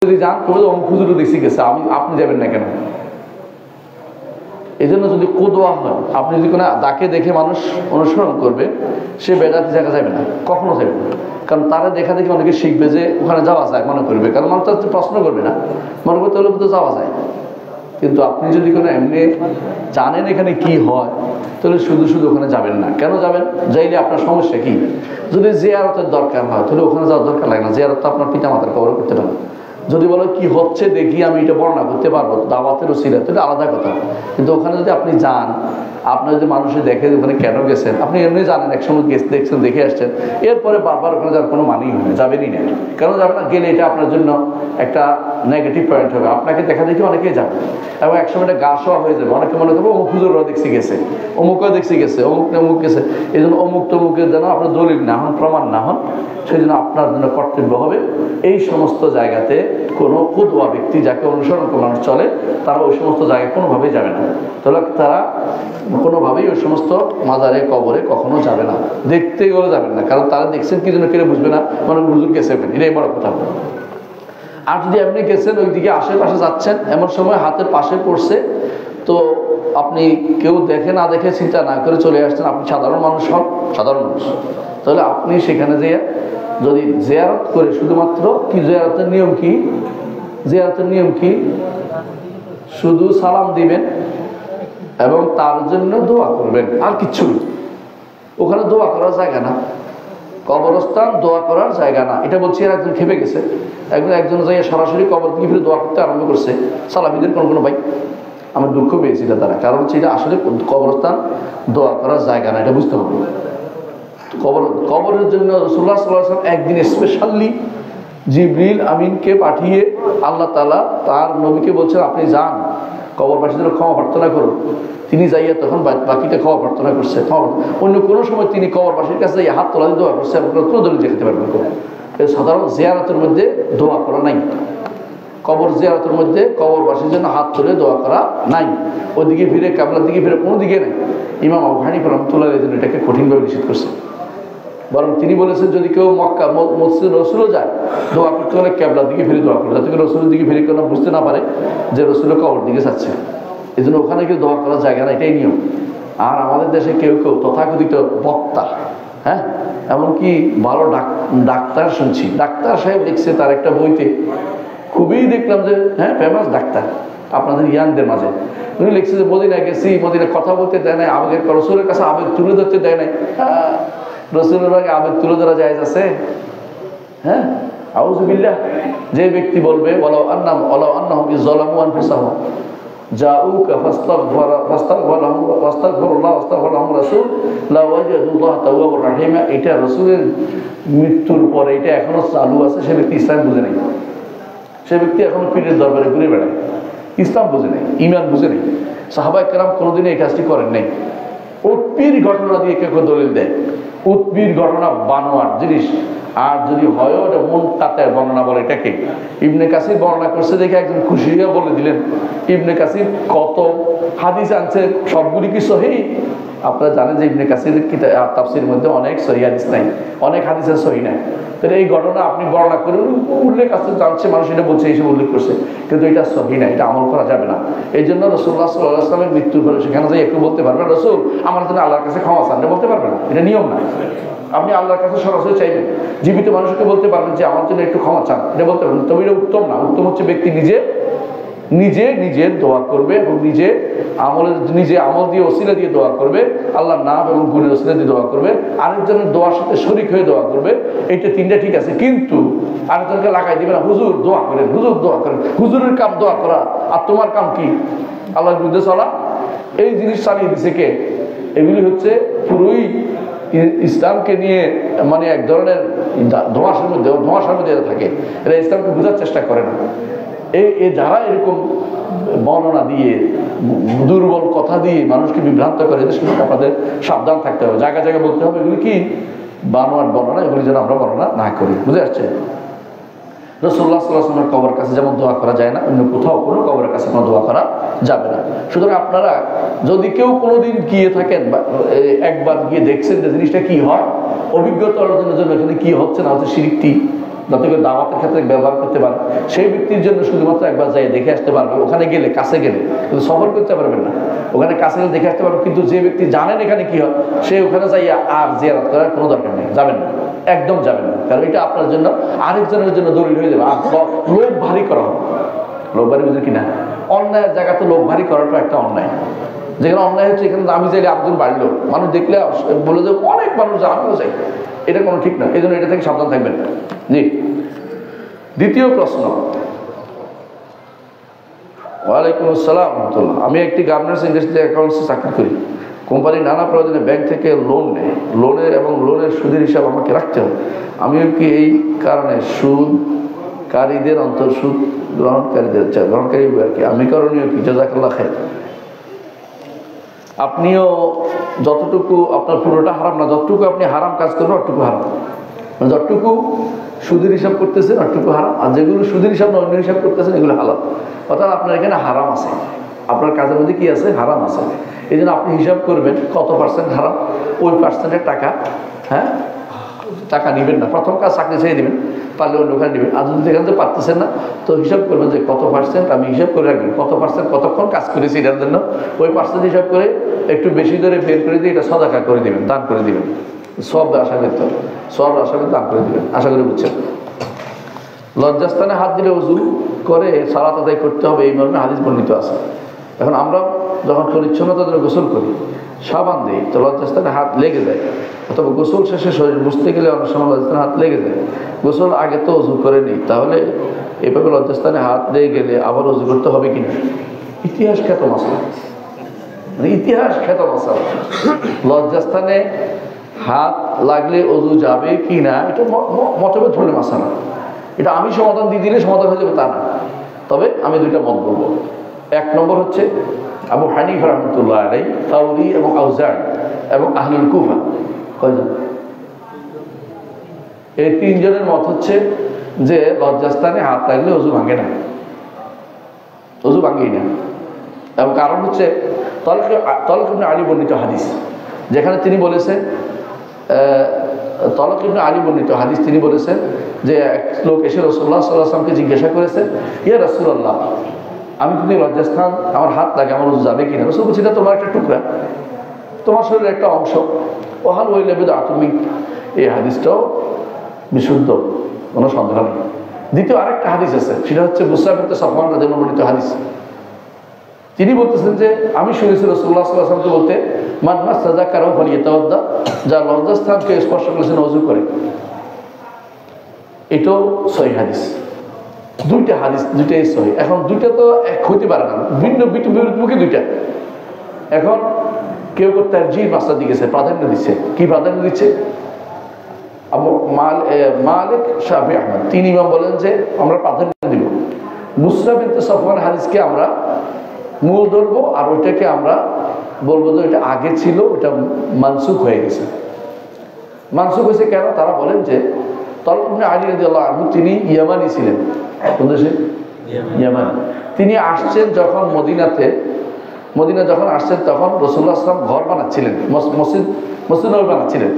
যদি যান কবে অমুক হুজুরও দেখছি গেছে, আপনি যাবেন না কেন? এই জন্য যদি কুদওয়া হয়, আপনি যদি কোনো তাকে দেখে মানুষ অনুসরণ করবে, সে বেদাতি জায়গা যাবে না, কখনো যাবে না। কারণ তারা দেখা দেখে অনেকে শিখবে যে ওখানে যাওয়া যায় মনে করবে, কারণ মানুষ তো প্রশ্ন করবে না, মনে করতে হলে তো যাওয়া যায়। কিন্তু আপনি যদি কোনো এমনি জানেন এখানে কি হয়, তাহলে শুধু শুধু ওখানে যাবেন না। কেন যাবেন? যাইলে আপনার সমস্যা কি? যদি জিয়ারতের দরকার হয় তাহলে ওখানে যাওয়ার দরকার লাগে না, জিয়ারত তো আপনার পিতা মাতার কবর করতে পারেন। যদি বলো কি হচ্ছে দেখি আমি এটা বর্ণনা করতে পারবো, দাওয়াতের উসিলা, তাহলে আলাদা কথা। কিন্তু ওখানে যদি আপনি যান, আপনার যদি মানুষে দেখে ওখানে কেন গেছেন, আপনি এমনি জানেন একসময় দেখছেন, দেখে আসছেন, এরপরে বারবার ওখানে যাওয়ার কোনো মানেই হয় না, যাবেনই না। কেন যাবে না? গেলে এটা আপনার জন্য একটা নেগেটিভ পয়েন্ট হবে, আপনাকে দেখা দেখি অনেকেই যাবে এবং একসময় এটা গা শোয়া হয়ে যাবে। অনেকে মনে করবো অমুক হুজুরও দেখছি গেছে, অমুকও দেখছি গেছে, অমুক অমুক গেছে। এই জন্য অমুক তমুকের যেন আপনার দলিল না হন, প্রমাণ না হন, সেই জন্য আপনার জন্য কর্তব্য হবে এই সমস্ত জায়গাতে কোনো কুদওয়া ব্যক্তি যাকে অনুসরণ করে মানুষ চলে, তারা ওই সমস্ত জায়গায় কোনোভাবেই যাবে না। তাহলে তারা কোনোভাবেই ওই সমস্ত মাজারে কবরে কখনো যাবে না, দেখতে গেলে যাবেন না। কারণ তারা দেখছেন কি জন্য, কেউ বুঝবে না, মানে হুজুর গেছে, এটাই বড় কথা। আর যদি আপনি গেছেন ওইদিকে আশেপাশে যাচ্ছেন, এমন সময় হাতের পাশে পড়ছে, তো আপনি কেউ দেখে না দেখে চিন্তা না করে চলে আসছেন, আপনি সাধারণ মানুষ হন, সাধারণ মানুষ, তাহলে আপনি সেখানে যেয়ে যদি জিয়ারত করে শুধুমাত্র কি, জিয়ারতের নিয়ম কি? জিয়ারতের নিয়ম কি? শুধু সালাম দিবেন এবং তার জন্য দোয়া করবেন, আর কিচ্ছু। ওখানে দোয়া করার জায়গা না, কবরস্থান দোয়া করার জায়গা না। এটা বলছি, এর একজন খেপে গেছে, একজন যাই সরাসরি কবর থেকে ফিরে দোয়া করতে আরম্ভ করছে। সালাফিদের কোনো ভাই আমার দুঃখ পেয়েছিল তারা, কারণ হচ্ছে এটা আসলে কবরস্থান দোয়া করার জায়গা না, এটা বুঝতে হবে। কবরের জন্য রাসূলুল্লাহ সাল্লাল্লাহু আলাইহি ওয়াসাল্লাম একদিন স্পেশালি জিবরিল আমিনকে পাঠিয়ে আল্লাহ তাআলা তার নবীকে বলছেন, আপনি যান কবরবাসীদের ক্ষমা প্রার্থনা করুন। তিনি যাইয়া তখন বাকিটা ক্ষমা প্রার্থনা করছে। অন্য কোনো সময় তিনি কবরবাসীর কাছে যাইয়া হাত তোলা দিয়ে দোয়া করছে, এবং কোনো দলিল দেখাতে পারবেন। সাধারণ জিয়ারতের মধ্যে দোয়া করা নাই, কবর জিয়ারতের মধ্যে কবরবাসীর জন্য হাত তুলে দোয়া করা নাই, ওইদিকে ফিরে কাবলার দিকে ফিরে কোনো দিকে নাই। ইমাম আবু হানিফা রাহমাতুল্লাহ আলাইহি এটাকে কঠিনভাবে নিষেধ করছে। বরং তিনি বলেছেন, যদি কেউ মক্কা মসজিদ রসুলও যায়, দোয়া করতে হলে ক্যাবলার দিকে ফিরে দোয়া করে, যাতে করে রসুলের দিকে ফিরে কেউ বুঝতে না পারে যে রসুলের কবর দিকে যাচ্ছে। এই জন্য ওখানে কেউ দোয়া করার জায়গা না, এটাই নিয়ম। আর আমাদের দেশে কেউ কেউ তথাকথিত বক্তা, হ্যাঁ, এমনকি ভালো ডাক্তার শুনছি, ডাক্তার সাহেব লিখছে তার একটা বইতে, খুবই দেখলাম যে হ্যাঁ ফেমাস ডাক্তার আপনাদের ইয়ানদের মাঝে, উনি লিখছে যে মদিনায় গেছি, মদিনায় কথা বলতে দেয় নাই, আবেগের রসুলের কাছে আবেগ তুলে ধরতে দেয় নাই। রসুলের আগে আবেগ তুলে ধরা জায়েজ আছে? হ্যাঁ, আউযুবিল্লাহ। যে ব্যক্তি বলবে ওয়ালাউ আন্নাহুম যালামু আনফুসাহুম জাউকা ফাস্তাগফিরুল্লাহ ওয়াস্তাগফারলাহুম রাসূল লা ওয়াজাদুল্লাহ তাওয়াবুর রাহিমা, এটা রসুলের মৃত্যুর পরে এটা এখনো চালু আছে, সে ব্যক্তি ইসলাম বুঝে নাই, সে ব্যক্তি এখনো পীরের দরবারে ঘুরে বেড়ায়, ইসলাম বুঝে নাই, ঈমান বুঝে নাই। সাহাবায়ে কেরাম কোনোদিনই এই কাজটি করেন নাই। উৎপীর ঘটনা দিয়ে কেউ দলিল দেয়, উৎপীর ঘটনা বানোয়ার জিনিস, আর যদি হয় ওটা মন তাতের বর্ণনা বলে, এটাকে ইবনে কাসির বর্ণনা করছে দেখে একজন খুশি হয়ে বলে দিলেন, ইবনে কাসির কত হাদিস আনছে, সবগুলি কি সহিহ? আপনারা জানেন যে ইবনে কাসির তাফসীরের মধ্যে অনেক সহিহ হাদিস নাই, অনেক হাদিসের সহিহ নাই। তাহলে এই ঘটনা আপনি বর্ণনা করে উল্লেখ আছে, জানছে মানুষ, এটা বলছে, এইসব উল্লেখ করছে, কিন্তু এটা সহিহ না, এটা আমল করা যাবে না। এই জন্য রাসূলুল্লাহ সাল্লাল্লাহু আলাইহি ওয়াসাল্লামের মৃত্যুর পরে সেখানে যাই একটু বলতে পারবেন, রসুল আমার জন্য আল্লাহর কাছে ক্ষমা চান, বলতে পারবেন না, এটা নিয়ম না। আপনি আল্লাহর কাছে সরাসরি চাইবেন, জীবিত মানুষকে বলতে পারবেন যে আমার জন্য একটু ক্ষমা চান, এটা বলতে পারবেন, তবে এটা উত্তম না। উত্তম হচ্ছে ব্যক্তি নিজের দোয়া করবে এবং নিজে আমল দিয়ে ওসিলা দিয়ে দোয়া করবে, আল্লাহর নাম এবং গুণের ওসিলা দিয়ে দোয়া করবে, আরেকজনের দোয়ার সাথে শরীক হয়ে দোয়া করবে, এইটা তিনটা ঠিক আছে। কিন্তু আরেকজনকে লাগাই দিবে না, হুজুর দোয়া করেন, হুজুর দোয়া করেন, হুজুরের কাম দোয়া করা, আর তোমার কাম কি আল্লাহর বিরুদ্ধে চলা, এই জিনিস চালিয়ে দিছে কে? এগুলি হচ্ছে পুরোই ইসলামকে নিয়ে মানে এক ধরনের ধোঁয়াশার মধ্যে থাকে, এরা ইসলামকে বোঝার চেষ্টা করে না। এই যারা এরকম বর্ণনা দিয়ে, দুর্বল কথা দিয়ে মানুষকে বিভ্রান্ত করে, এদের সাথে আপনাদের সাবধান থাকতে হবে, জায়গা জায়গায় বলতে হবে এগুলি কি বানোয়ার বর্ণনা, এগুলি যেন আমরা বর্ণনা না করি। বুঝে আসছে? রাসূলুল্লাহ সাল্লাল্লাহু আলাইহি ওয়াসাল্লামের কবরের কাছে যেমন দোয়া করা যায় না, অন্য কোথাও কোনো কবরের কাছে কোনো দোয়া করা যাবে না। সুতরাং আপনারা যদি কেউ কোনোদিন গিয়ে থাকেন বা একবার গিয়ে দেখছেন যে জিনিসটা কি হয়, অভিজ্ঞতা অর্জনের জন্য এখানে কি হচ্ছে না হচ্ছে, শিরকটি যাতে করে দাওয়াতের ক্ষেত্রে ব্যবহার করতে পারে, সেই ব্যক্তির জন্য শুধুমাত্র একবার যাই দেখে আসতে পারবে। ওখানে গেলে, কাছে গেলে, কিন্তু সফর করতে পারবেন না। ওখানে কাছে গেলে দেখে আসতে পারবেন, কিন্তু যে ব্যক্তি জানেন এখানে কি হয়, সে ওখানে যাইয়া আর জিয়ারত করার কোনো দরকার নেই, যাবেন না, একদম যাবেন না। কারণ এটা আপনার জন্য আরেকজনের জন্য দলিল হয়ে যাবে। আর লোক ভারী করা হবে, লোক ভারী বুঝে কিনা, অন্যায়ের জায়গাতে লোক ভারী করাটা একটা অন্যায়। যেখানে অন্যায় হচ্ছে এখানে আমি চাইলে একজন বাড়লো, মানুষ দেখলে বলে যে অনেক মানুষ আমিও চাই, এটা কোনো ঠিক না। এই জন্য এটা থেকে সাবধান থাকবেন। জি, দ্বিতীয় প্রশ্ন। ওয়ালাইকুম আসসালাম রহমতুল্লাহ। আমি একটি গার্মেন্টস ইন্ডাস্ট্রিতে অ্যাকাউন্টসে চাকরি করি। কোম্পানি নানা প্রয়োজনে ব্যাংক থেকে লোন নেয়, লোনের সুদের হিসাব আমাকে রাখতে হবে। আমিও কি এই কারণে সুদকারীদের সুদ গ্রহণকারী আর কি, আমি করণীয় কি? জাযাকাল্লাহ খাইর। আপনিও যতটুকু আপনার পুরোটা হারাম না, যতটুকু আপনি হারাম কাজ করবেন অতটুকু হারাম, মানে যতটুকু সুদের হিসাব করতেছেন অতটুকু হারাম, আর যেগুলো সুদের হিসাব না অন্য হিসাব করতেছেন এগুলো হালাল। অর্থাৎ আপনার এখানে হারাম আছে, আপনার কাজের মধ্যে কি আছে? হারাম আছে। এই জন্য আপনি হিসাব করবেন কত পার্সেন্ট হারাম, ওই পার্সেন্টের টাকা, হ্যাঁ, টাকা নেবেন না। প্রথম কাজ চাকরি ছেড়ে দেবেন, পারলে অন্য ওখানে নেবেন। আর যদি এখান থেকে পারতেছেন না, তো হিসাব করবেন যে কত পার্সেন্ট আমি হিসাব করে রাখবেন, কত পার্সেন্ট কতক্ষণ কাজ করেছি এটার জন্য, ওই পার্সেন্ট হিসাব করে একটু বেশি ধরে বের করে দিয়ে এটা সদাকা করে দেবেন, দান করে দেবেন। সব আশা করতে হবে, সব আশা করতে দান করে দেবেন। আশা করি বুঝছেন। লজ্জাস্থানে হাত দিলে ওযু করে সালাত আদায় করতে হবে, এই মর্মে হাদিস বর্ণিত আছে। এখন আমরা যখন পরিচ্ছন্নতার জন্য গোসল করি, সাবান দিই, তো লজ্জাস্থানে হাত লেগে যায়, অথবা গোসল শেষে শরীর বুঝতে গেলে অনেক সময় লজ্জাস্থানে হাত লেগে যায়। গোসল আগে তো ওযু করে নিই, তাহলে এভাবে লজ্জাস্থানে হাত লেগে গেলে আবার ওযু করতে হবে কিনা? ইতিহাস খ্যাত মাসলা, মানে ইতিহাস খ্যাত মাসলা। লজ্জাস্থানে হাত লাগলে ওযু যাবে কি না, এটা মতভেদ ধরলে মাসলা। এটা আমি সমাধান দিয়ে দিলে সমাধান হয়ে যাবে তা না। তবে আমি দুইটা মত বলবো। এক নম্বর হচ্ছে আবু হানিফা রাহমাতুল্লাহ আলাইহি, সাউরি এবং আউজাঈ এবং আহলুল কুফা, কয়জন? এই তিনজনের মত হচ্ছে যে লজ্জাস্থানে হাত লাগলে ওযু ভাঙে না, ওযু ভাঙেই না। এবং কারণ হচ্ছে তালক ইবনে আলী বর্ণিত হাদিস, যেখানে তিনি বলেছেন, তালক ইবনে আলী বর্ণিত হাদিস, তিনি বলেছেন যে এক লোক এসে রাসূলুল্লাহ সাল্লাল্লাহু আলাইহি ওয়াসাল্লামকে জিজ্ঞাসা করেছে, ইয়া রাসূলুল্লাহ, আমি যদি লজ্জাস্থান আমার হাত লাগে আমার ওযু যাবে কিনা? রাসূল বলছেন, এটা তোমার একটা টুকরা, তোমার শরীরের একটা অংশ। ওয়াহাল ওয়াইলা বিদআতুম মিনক, এই হাদিসটাও বিশুদ্ধ, কোনো সন্দেহ নেই। দ্বিতীয় আরেকটা হাদিস আছে, সেটা হচ্ছে বুসরা বিনতে সাফওয়ান রাদিয়াল্লাহু আনহু বর্ণিত হাদিস। তিনি বলতেছেন যে আমি শুনেছি রাসূলুল্লাহ সাল্লাল্লাহু আলাইহি ওয়াসাল্লামকে বলতে, মান মাসা যাকারাহু ফালিয়াতাওয়াদ্দা, যার লজ্জাস্থানকে স্পর্শ করেছেন ওযু করে। এটাও সহিহ হাদিস। দুইটা হাদিস, দুইটাই সহিহ। এখন দুইটা তো এক হইতে পারে না, ভিন্ন বিপরীতমুখী দুইটা। এখন কেউ কেউ তারজিহ মাসলা দিয়েছে, প্রাধান্য দিচ্ছে। কি প্রাধান্য দিচ্ছে? আবু মালিক, শাফি, আহমদ, তিন ইমাম বলেন যে আমরা প্রাধান্য দিব, বুসরা বিনতে সাফওয়ান হাদিসকে আমরা মূল ধরবো, আর ওইটাকে আমরা বলবো যে ওইটা আগে ছিল, ওটা মানসুখ হয়ে গেছে। মানসুখ হয়েছে কেন? তারা বলেন যে তালক ইবনে আলী রাদিয়াল্লাহু আনহু, তিনি ইয়ামানি ছিলেন। কোন দেশে? ইয়ামান। তিনি আসছেন যখন মদিনা যখন আসছেন, তখন রাসূলুল্লাহ সাল্লাল্লাহু আলাইহি ওয়াসাল্লাম ঘর বানাচ্ছিলেন, মসজিদ নববী বানাচ্ছিলেন,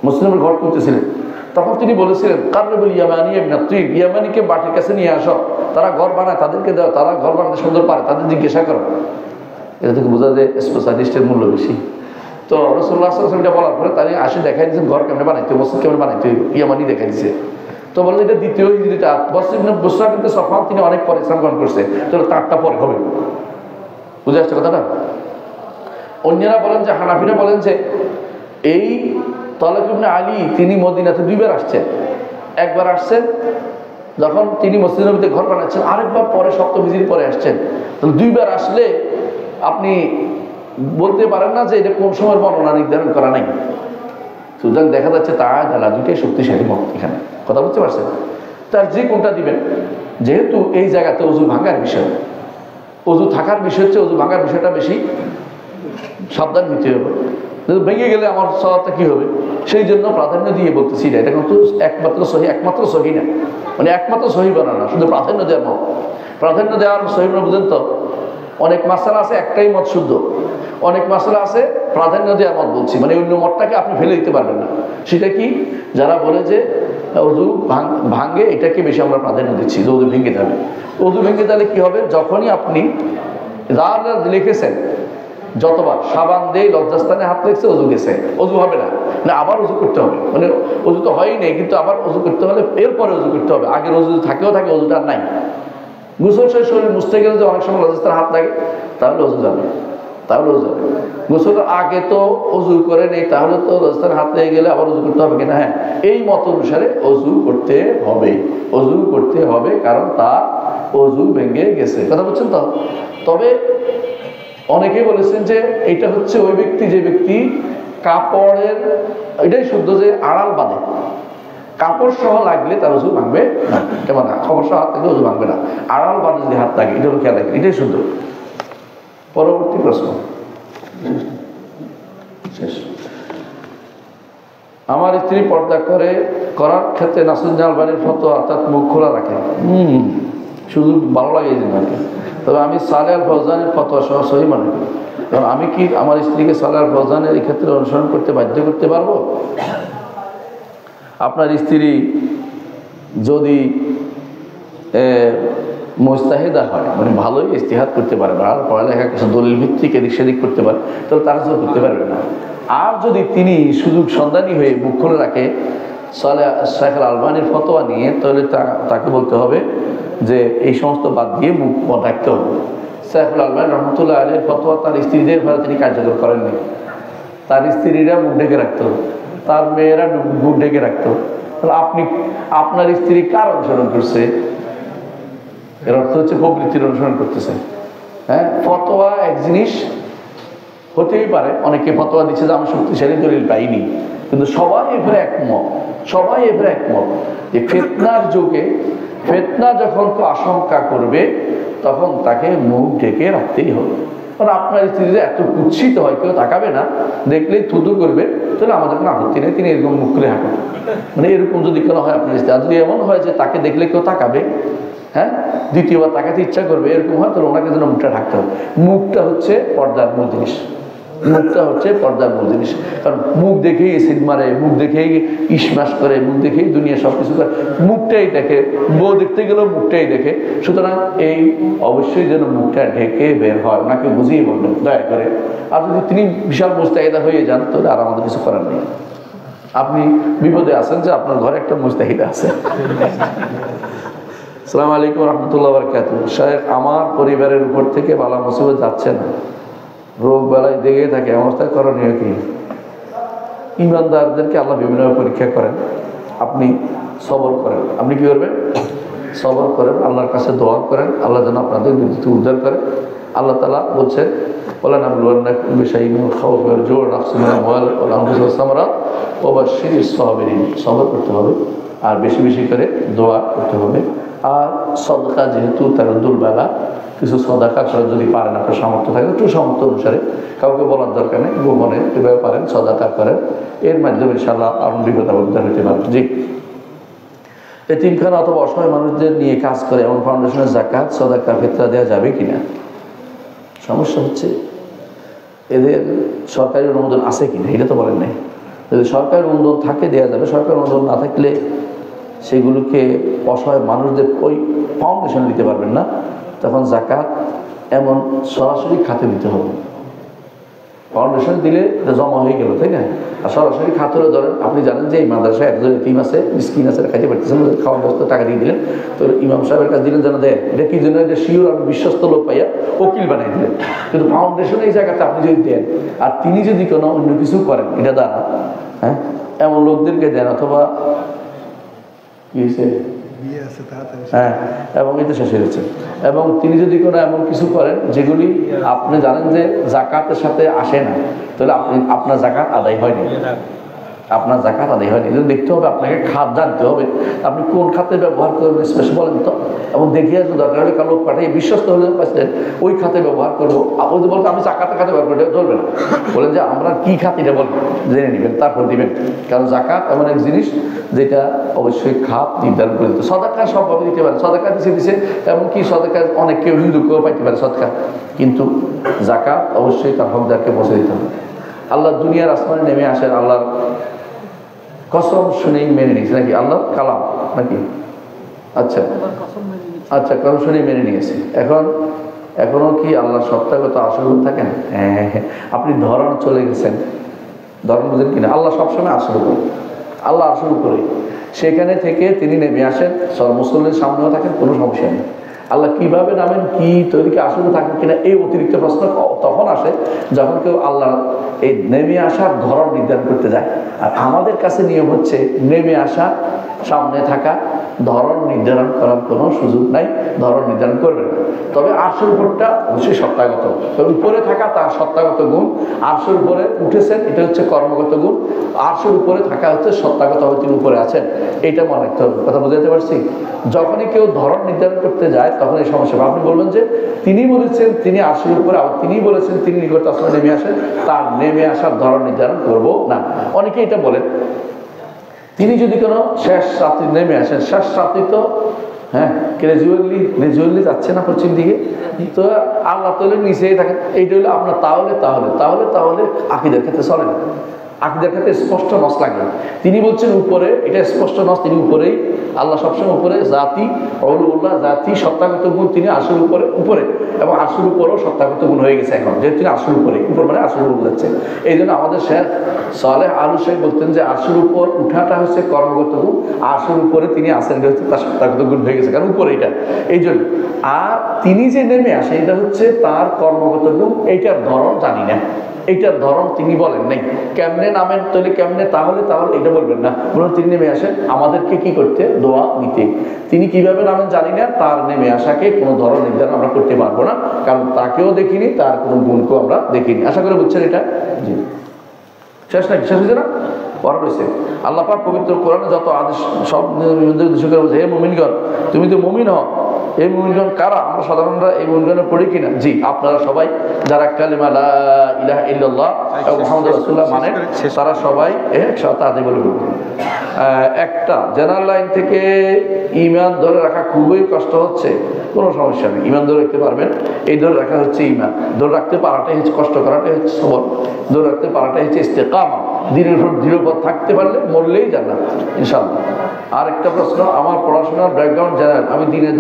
মসজিদ নববীর ঘর করতেছিলেন। তখন তিনি বলেছিলেন, কাররাবুল ইয়ামানি ইবনে তিব, ইয়ামানিকে বাটির কাছে নিয়ে আসো, তারা ঘর বানায়, তাদেরকে দাও, তারা ঘর বানাতে সুন্দর পারে, তাদের জিজ্ঞাসা করো। এটা থেকে বোঝা যায় স্পেশালিস্টের মূল্য বেশি। তো রাসূলুল্লাহ সাল্লাল্লাহু আলাইহি ওয়াসাল্লাম এটা বলার পরে তারা আসে দেখাই দিয়েছেন ঘর কেমনে বানাইতে, মসজিদ কেমনে বানাইতে, ইয়ামানি দেখাই দিয়েছে। তো বলে এটা দ্বিতীয় হিজরিতে, বুসরা বিনতে সাফওয়ান তিনি অনেক পরে ইসলাম গ্রহণ করছে, তো তারটা পরে হবে। বুঝে আসছে কথাটা? অন্যরা বলেন যে, হানাফিরা বলেন যে এই তালক ইবনে আলী তিনি মদিনাতে দুইবার আসছেন। একবার আসছেন যখন তিনি মসজিদ নববীতে ঘর বানাচ্ছেন, আরেকবার পরে সপ্তম হিজরি পরে আসছেন। তাহলে দুইবার আসলে আপনি বলতে পারেন না যে এটা কোন সময়ের বর্ণনা নির্ধারণ করা নাই। সুতরাং দেখা যাচ্ছে তাআলা দুইটাই শক্তিশালী মত। এখানে কথা বুঝতে পারছেন? তার যে কোনটা দিবেন, যেহেতু এই জায়গাতে ওযু ভাঙার বিষয়, ওযু থাকার বিষয় হচ্ছে ওযু ভাঙার বিষয়টা বেশি সাবধান নিতে হবে। ভেঙে গেলে আমার সালাতটা কি হবে, সেই জন্য প্রাধান্য দিয়ে বলতেছি। এটা কিন্তু একমাত্র সহি না, মানে একমাত্র সহি বানানো, শুধু প্রাধান্য দেওয়ার মত। প্রাধান্য দেওয়ার সহি বুঝেন তো? অনেক মাসালা আছে একটাই মত শুদ্ধ, অনেক মাসালা আছে প্রাধান্য দেওয়ার মত বলছি, মানে অন্য মতটাকে আপনি ফেলে দিতে পারবেন না। সেটা কি? যারা বলে যে অজু ভাঙে, এটাকে বেশি আমরা প্রাধান্য দিচ্ছি যে অজু ভেঙে যাবে। অজু ভেঙে গেলে কি হবে, যখনই আপনি যা লিখেছেন যতবার সাবান দিয়ে লজ্জাস্থানে হাত লেগেছে অজু গেছে, অজু হবে না, না আবার অজু করতে হবে। মানে অজু তো হয়ই নেই, কিন্তু আবার অজু করতে হলে এরপরে অজু করতে হবে। আগের অজু থাকেও থাকে, অজুটা আর নাই। গোসল শেষ শরীর মুছতে গেলে যে অনেক সময় লজ্জাস্থানে হাত লাগে, তাহলে অজু যাবে, তাহলে অজু যাবে। গোসলের আগে তো অজু করে নেই, তাহলে তো লজ্জাস্থানে হাত লেগে গেলে আবার অজু করতে হবে কিনা? হ্যাঁ, এই মত অনুসারে অজু করতে হবে, অজু করতে হবে, কারণ তার অজু ভেঙে গেছে। কথা বলছেন তো? তবে অনেকেই বলেছেন যে এটা হচ্ছে ওই ব্যক্তি যে ব্যক্তি কাপড়ের, এটাই শুদ্ধ যে আড়াল বাঁধে, কাপড় সহ লাগলে তার ওজু ভাঙবে না। কেমন না, কাপড় সহ হাত থাকলে ওজু ভাঙবে না, আড়াল বাঁধে যদি হাত লাগে, এটা হলো খেয়াল রাখেন, এটাই শুদ্ধ। পরবর্তী প্রশ্ন। শেষ। আমার স্ত্রী পর্দা করার ক্ষেত্রে নাসিরুদ্দিন আলবানীর ফতোয়া অর্থাৎ মুখ খোলা রাখে, শুধু ভালো লাগে এই জন্য আর কি। তবে আমি সালেহ আল ফৌজানের ফতোয়া সহ সহি মনে করি। কারণ আমি কি আমার স্ত্রীকে সালেহ আল ফৌজানের এই ক্ষেত্রে অনুসরণ করতে বাধ্য করতে পারবো? আপনার স্ত্রী যদি মুস্তাহিদা হয়, মানে ভালোই ইস্তিহাদ করতে পারে, আর পড়ালেখা কিছু দলিল ভিত্তিক এদিক সেদিক করতে পারে, তাহলে তারা তো করতে পারবে না। আর যদি তিনি সুযোগ সন্ধানী হয়ে মুখ খুলে রাখে শেখ আল আলবানীর ফতোয়া নিয়ে, তাহলে তাকে বলতে হবে যে এই সমস্ত বাদ দিয়ে মুখ রাখতে হবে। শেখ আল আলবানী রহমতুল্লাহ আলাইহির ফতোয়া তার স্ত্রীদের ঘরে তিনি কার্যকর করেননি। তার স্ত্রীরা মুখ ঢেকে রাখতো, তার মেয়েরা মুখ ঢেকে রাখতো। তাহলে আপনি আপনার স্ত্রী কার অনুসরণ করছে? এর অর্থ হচ্ছে প্রবৃত্তির অনুসরণ করতেছে। হ্যাঁ, ফতোয়া এক জিনিস হতেই পারে, অনেকে ফতোয়া দিচ্ছে যে আমি শক্তিশালী দলিল পাইনি, কিন্তু সবাই এবারে একমত, সবাই এবারে একমত যে ফিতনার যুগে ফিতনা যখন কেউ আশঙ্কা করবে তখন তাকে মুখ ঢেকে রাখতেই হবে। কারণ আপনার স্ত্রী যে এত কুৎসিত হয়, কেউ তাকাবে না, দেখলেই থুতু করবে, তাহলে আমাদের কোনো আপত্তি নেই, তিনি এরকম মুখ খুলে হাঁটেন। মানে এরকম যদি কোনো হয় আপনার স্ত্রী, আর যদি এমন হয় যে তাকে দেখলে কেউ তাকাবে, হ্যাঁ, দ্বিতীয়বার তাকাতে ইচ্ছা করবে, এরকম হয়, তাহলে ওনাকে যেন মুখটা ঢাকতে হবে। মুখটা হচ্ছে পর্দার মূল জিনিস, মুখটা হচ্ছে পর্দার মূল জিনিস। কারণ মুখ দেখেই এসিড মারে, মুখ দেখেই ইসমাস করে, মুখ দেখেই দুনিয়া সব কিছু করে, মুখটাই দেখে, বউ দেখতে গেলেও মুখটাই দেখে। সুতরাং এই অবশ্যই যেন মুখটা ঢেকে বের হয়, ওনাকে বুঝিয়ে বলবেন দয়া করে। আর যদি তিনি বিশাল মুস্তাহিদা হয়ে যান, তাহলে আর আমাদের কিছু করার নেই। আপনি বিপদে আছেন যে আপনার ঘরে একটা মুস্তাহিদা আছে। আসসালামু আলাইকুম রহমতুল্লাহ বারাকাতুহু। শায়েখ, আমার পরিবারের উপর থেকে বালা মুসিবত যাচ্ছে না, রোগ বেলায় দেখে থাকে, অবস্থায় করণীয় কি? ইমানদারদেরকে আল্লাহ বিভিন্ন পরীক্ষা করেন, আপনি সবর করেন। আপনি কি করবেন? সবর করেন, আল্লাহর কাছে দোয়া করেন, আল্লাহ যেন আপনাদের বিদ্যুৎ উদ্ধার করেন। আল্লাহ তাআলা বলছেন, বলেন আবলুয়ান্নাকুম বিশাইইন মিনাল খাউফি ওয়াল জু'i ওয়া নাকসিন মিনাল আমওয়ালি ওয়াল আনফুসি ওয়াস সামারাত ওয়া বাশশিরিস সাবিরিন। সবর করতে হবে আর বেশি বেশি করে দোয়া করতে হবে। আর সদকা যেহেতু তারুদ্দুল বেলা, কিছু সদাকা করে যদি পারেন, আপনার সামর্থ্য থাকে, একটু সামর্থ্য অনুসারে, কাউকে বলার দরকার নেই, গোপনে এভাবে পারেন সদাকা করেন, এর মাধ্যমে ইনশাআল্লাহ আপনি বিপদ উদ্ধার হতে পারেন। জি, এতিমখানা অথবা অসহায় মানুষদের নিয়ে কাজ করে এমন ফাউন্ডেশনের যাকাত, সদাকা, ফিতরা দেওয়া যাবে কিনা? সমস্যা হচ্ছে এদের সরকারি অনুমোদন আছে কিনা, এটা তো বলেন নাই। যদি সরকারি অনুমোদন থাকে দেওয়া যাবে, সরকারি অনুমোদন না থাকলে সেগুলোকে অসহায় মানুষদের ওই ফাউন্ডেশনে দিতে পারবেন না। তখন যাকাত এমন সরাসরি খাতে দিতে হবে। ফাউন্ডেশন দিলে জমা হয়ে গেল, তাই না? আর সরাসরি খাতরে ধরেন, আপনি জানেন যে এই মাদ্রাসায় একজন এতিম আছে, মিসকিন আছে, খাইতে পারতেছেন, খাওয়ার ব্যবস্থা টাকা দিয়ে দিলেন, তো ইমাম সাহেবের কাছে দিলেন যেন দেয়, এটা কি জন্য? এটা শিওর আপনি বিশ্বস্ত লোক পাইয়া উকিল বানিয়ে দিলেন। কিন্তু ফাউন্ডেশনে এই জায়গাতে আপনি যদি দেন, আর তিনি যদি কোনো অন্য কিছু করেন এটা দ্বারা, হ্যাঁ, এমন লোকদেরকে দেন, অথবা কি হয়েছে, হ্যাঁ, এবং এটা শেষ হয়েছে, এবং তিনি যদি কোনো এমন কিছু করেন যেগুলি আপনি জানেন যে যাকাতের সাথে আসে না, তাহলে আপনার যাকাত আদায় হয়নি, আপনার যাকাত আদায় হয়নি। দেখতে হবে, আপনাকে খাত জানতে হবে, আপনি কোন খাতে ব্যবহার করবেন স্পেশ বলেন তো, এবং দেখিয়ে দরকার হলে কালো পাঠিয়ে বিশ্বস্ত হলে পাচ্ছেন ওই খাতে ব্যবহার করবো। আপনি যদি বলতে আমি যাকাতের খাতে ব্যবহার করতে ধরবে না, বলেন যে আমরা কি খাত এটা বলবেন, জেনে নেবেন, তারপর দিবেন। কারণ যাকাত এমন এক জিনিস যেটা অবশ্যই খাত নির্ধারণ করে দিতে। সদকা সবভাবে দিতে পারে, সদকা দিছে, এমনকি সদকা অনেক কেউ হিন্দুকেও পাইতে পারে সদকা, কিন্তু যাকাত অবশ্যই তার হকদারকে পৌঁছে দিতে হবে। আল্লাহ দুনিয়ার আসমানে নেমে আসেন, আল্লাহর কসম শুনেই মেনে নিয়েছে নাকি? আল্লাহ কালাম নাকি? আচ্ছা আচ্ছা, কসম শুনেই মেনে নিয়েছি। এখনো কি আল্লাহ সত্তাগত আসল থাকেন? হ্যাঁ, আপনি ধরন চলে গেছেন, ধরন বুঝেন কিনা? আল্লাহ সবসময় আসল করে, আল্লাহ আসল করে, সেখানে থেকে তিনি নেমে আসেন, সব মুসলিমের সামনেও থাকেন, কোনো সমস্যা নেই। আল্লাহ কিভাবে নামেন, কি তৈরিকে আসলে থাকেন কিনা, এই অতিরিক্ত প্রশ্ন তখন আসে যখন কেউ আল্লাহ এই নেমে আসার ধরন নির্ধারণ করতে যায়। আর আমাদের কাছে নিয়ম হচ্ছে নেমে আসা, সামনে থাকা, ধরন নির্ধারণ করার কোনো সুযোগ নাই, ধরন নির্ধারণ করবে না। তবে আরশের উপরটা অবশ্যই সত্তাগত, উপরে থাকা তার সত্তাগত গুণ। আরশের উপরে উঠেছেন, এটা হচ্ছে কর্মগত গুণ। আরশের উপরে থাকা হচ্ছে সত্তাগত, তিনি উপরে আছেন, এইটা মনে রাখতে হবে। কথা বুঝাতে পারছি? যখনই কেউ ধরন নির্ধারণ করতে যায় তখন এই সমস্যা। আপনি বলবেন যে তিনি বলেছেন তিনি আরশের উপরে, আবার তিনি বলেছেন তিনি নিকট আসমানে নেমে আসেন, তার নেমে আসার ধরন নির্ধারণ করবো না। অনেকে এটা বলেন তিনি যদি কোনো শেষ রাত্রি নেমে আসেন, শেষ রাত্রি তো হ্যাঁ গ্রাজুয়ালি যাচ্ছে না পশ্চিম দিকে, তো আল্লাহ তাআলা নিচেই থাকেন, এইটা হলো আপনার তাহলে আকীদার ক্ষেত্রে চলে না। আকীদার ক্ষেত্রে স্পষ্ট নস লাগে। তিনি বলছেন উপরে, এটা স্পষ্ট নস, তিনি উপরেই, আল্লাহ সবসময় উপরে, জাতি অলুল্লাহ, জাতি সত্তাগত গুণ, তিনি আরশের উপরে এবং আরশের উপরেও সত্তাগত গুণ হয়ে গেছে এখন, যেহেতু তিনি আরশের উপরে, উপর মানে আরশের উপর যাচ্ছে। এই জন্য আমাদের শেখ সালেহ আলু সাহেব বলতেন যে আরশের উপর উঠাটা হচ্ছে কর্মগত গুণ, আরশের উপরে তিনি আসেন হচ্ছে তার সত্তাগত গুণ হয়ে গেছে, কারণ উপরে এটা। এই জন্য আর তিনি যে নেমে আসে এটা হচ্ছে তার কর্মগত গুণ, এইটার ধরন জানি না, এইটার ধরন তিনি বলেন নাই। কেমনে নামেন কেমনে, তাহলে এটা বলবেন না, বলুন তিনি নেমে আসেন আমাদেরকে কি করতে, দোয়া নিতে। তিনি কিভাবে নামেন জানি না, তার নেমে আসাকে কোনো ধরন নির্ধারণ আমরা করতে পারবো না, কারণ তাকেও দেখিনি, তার কোনো গুণকেও আমরা দেখিনি। আশা করে বুঝছেন এটা? জি, শেষ নাকি? শেষ হয়েছে না? পরে রয়েছে আল্লাহ পাক পবিত্র কোরআনে যত আদেশ সব উদ্দেশ্য করে বলছে, হে মুমিনগণ তুমি তো মুমিন হও। এই মুমিনগণ কারা? আমরা সাধারণরা এই মুমিনগণের পড়ি কিনা? জি, আপনারা সবাই যারা কালিমা লা ইলাহা ইল্লাল্লাহ এবং মুহাম্মদুর রাসূলুল্লাহ মানে, তারা সবাই একসাথে আদি বলে বলবেন। একটা জেনারেল লাইন থেকে ঈমান ধরে রাখা খুবই কষ্ট হচ্ছে, কোনো সমস্যা নেই, ঈমান ধরে রাখতে পারবেন। এই ধরে রাখা হচ্ছে ঈমান, ধরে রাখতে পারাটাই হচ্ছে, কষ্ট করাটাই হচ্ছে সবর, ধরে রাখতে পারাটাই হচ্ছে ইস্তেকামা। দিনের উপর দৃঢ় পথ থাকতে পারলে মরলেই জান্নাত ইনশাআল্লাহ। আর একটা প্রশ্ন, আমার পড়াশোনার ব্যাকগ্রাউন্ড জেনারেল, আমি দিনের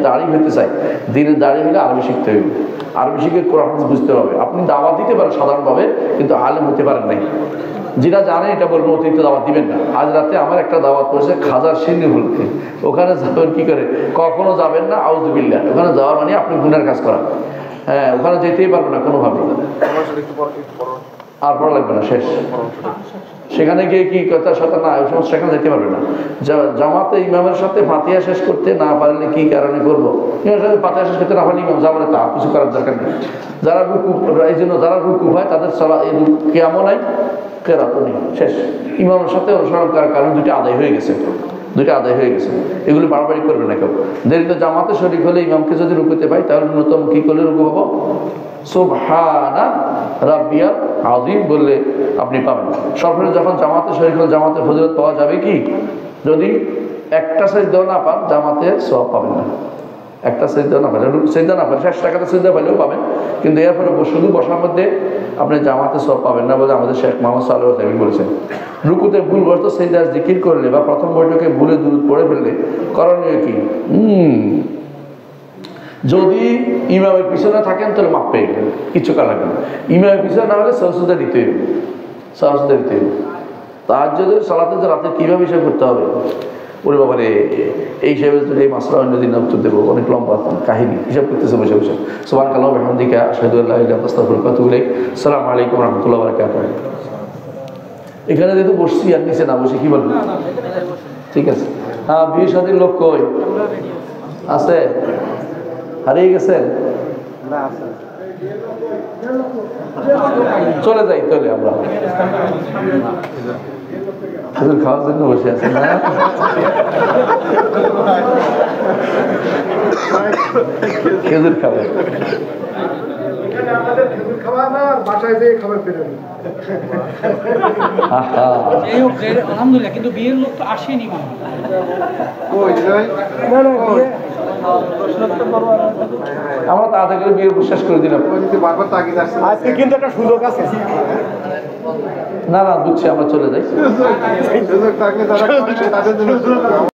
দাঁড়ি হতে চাই। দিনের দাঁড়ি হলে আরবি শিখতে হবে, আরবি শিখে কোরআন হাদিস বুঝতে হবে। আপনি দাওয়াত দিতে পারেন সাধারণভাবে, কিন্তু আলেম হতে পারেন নাই। যেটা জানে এটা বলবো, অতিরিক্ত দাওয়াত দিবেন না। আজ রাতে আমার একটা দাওয়াত করেছে খাজার সিন্নি বলতে, ওখানে যাবেন কি করে? কখনো যাবেন না, আউযুবিল্লাহ। ওখানে যাওয়া মানে আপনি গুনার কাজ করা। হ্যাঁ, ওখানে যেতেই পারবেন না কোনোভাবে, আর পড়া লাগবে না, শেষ। সেখানে গিয়ে কি কথা সাথে না, ওই সমস্ত সেখানে যেতে পারবে না। জামাতে ইমামের সাথে ফাতিহা শেষ করতে না পারলে কি কারণে করবো? ইমামের সাথে ফাতিহা শেষ করতে না পারলে ইমাম জামাতে তা কিছু করার দরকার নেই। যারা রুকু, এই জন্য যারা রুকু হয় তাদের কেমন নাই, কেরাত নেই, শেষ। ইমামের সাথে অনুসরণ করার কারণে দুইটা আদায় হয়ে গেছে, এগুলি বাড়াবাড়ি করবে না কেউ। দেরিতে জামাতে শরীক হলে ইমামকে যদি রুকুতে পাই, তাহলে ন্যূনতম কি করলে রুকু হবো? সুবহানা রাব্বিয়াল আযীম বললে আপনি পাবেন। সরকারে যখন জামাতে শরীক হলে জামাতের ফজিলত পাওয়া যাবে কি? যদি একটা সিজদা না পান, জামাতের সওয়াব পাবেন না। একটা সিজদা না পারেন, সিজদা না পারেন, শেষ টাকাতে সিজদা পাইলেও পাবেন, কিন্তু এরপরে শুধু বসার মধ্যে আপনি জামাতে সওয়াব পাবেন না বলে আমাদের শেখ মোহাম্মদ সাল্লাল্লাহু আলাইহি ওয়াসাল্লাম বলেছেন। রুকুতে ভুলবশত সিজদা জিকির করলে বা প্রথম বৈঠকে ভুলে দুরূদ পড়ে ফেললে করণীয় কি? যদি ইমামের পিছনে থাকেন তাহলে মাপ পেয়ে গেলেন, কিছু কাজ লাগবে না। ইমামের পিছনে না হলে সহজতা দিতে হবে, তাহাজ্জুদের সালাতে রাতে কিভাবে হিসাব করতে হবে? ওরে বাবারে, এই হিসাবে যদি এই মাসলা অন্যদিন উত্তর দেবো, অনেক লম্বা কাহিনী, হিসাব করতেছে বসে বসে। সুবহানাল্লাহি ওয়া বিহামদিহি আশহাদু আল্লা ইলাহা ইল্লা আনতা আস্তাগফিরুকা ওয়া আতুবু ইলাইক। আসসালামু আলাইকুম ওয়া রাহমাতুল্লাহি ওয়া বারাকাতুহু। এখানে যেহেতু বসছি আর নিচে না বসে কি বলবেন? ঠিক আছে। হ্যাঁ, বিয়ে শাদীর লোক কই আছে? হারিয়ে গেছেন? চলে যাই তাহলে আমরা, খেজুর খাওয়ার জন্য বসে আছি না? খেজুর খাবেন? আলহামদুলিল্লাহ, কিন্তু বিয়ের লোক তো আসেনি। আমরা তাড়াতাড়ি করে বিয়ে শেষ করে দিলাম। আজকে কিন্তু একটা সুযোগ আছে। না না বুঝছি, আমরা চলে যাই। সুযোগ থাকলে তারা তাদের জন্য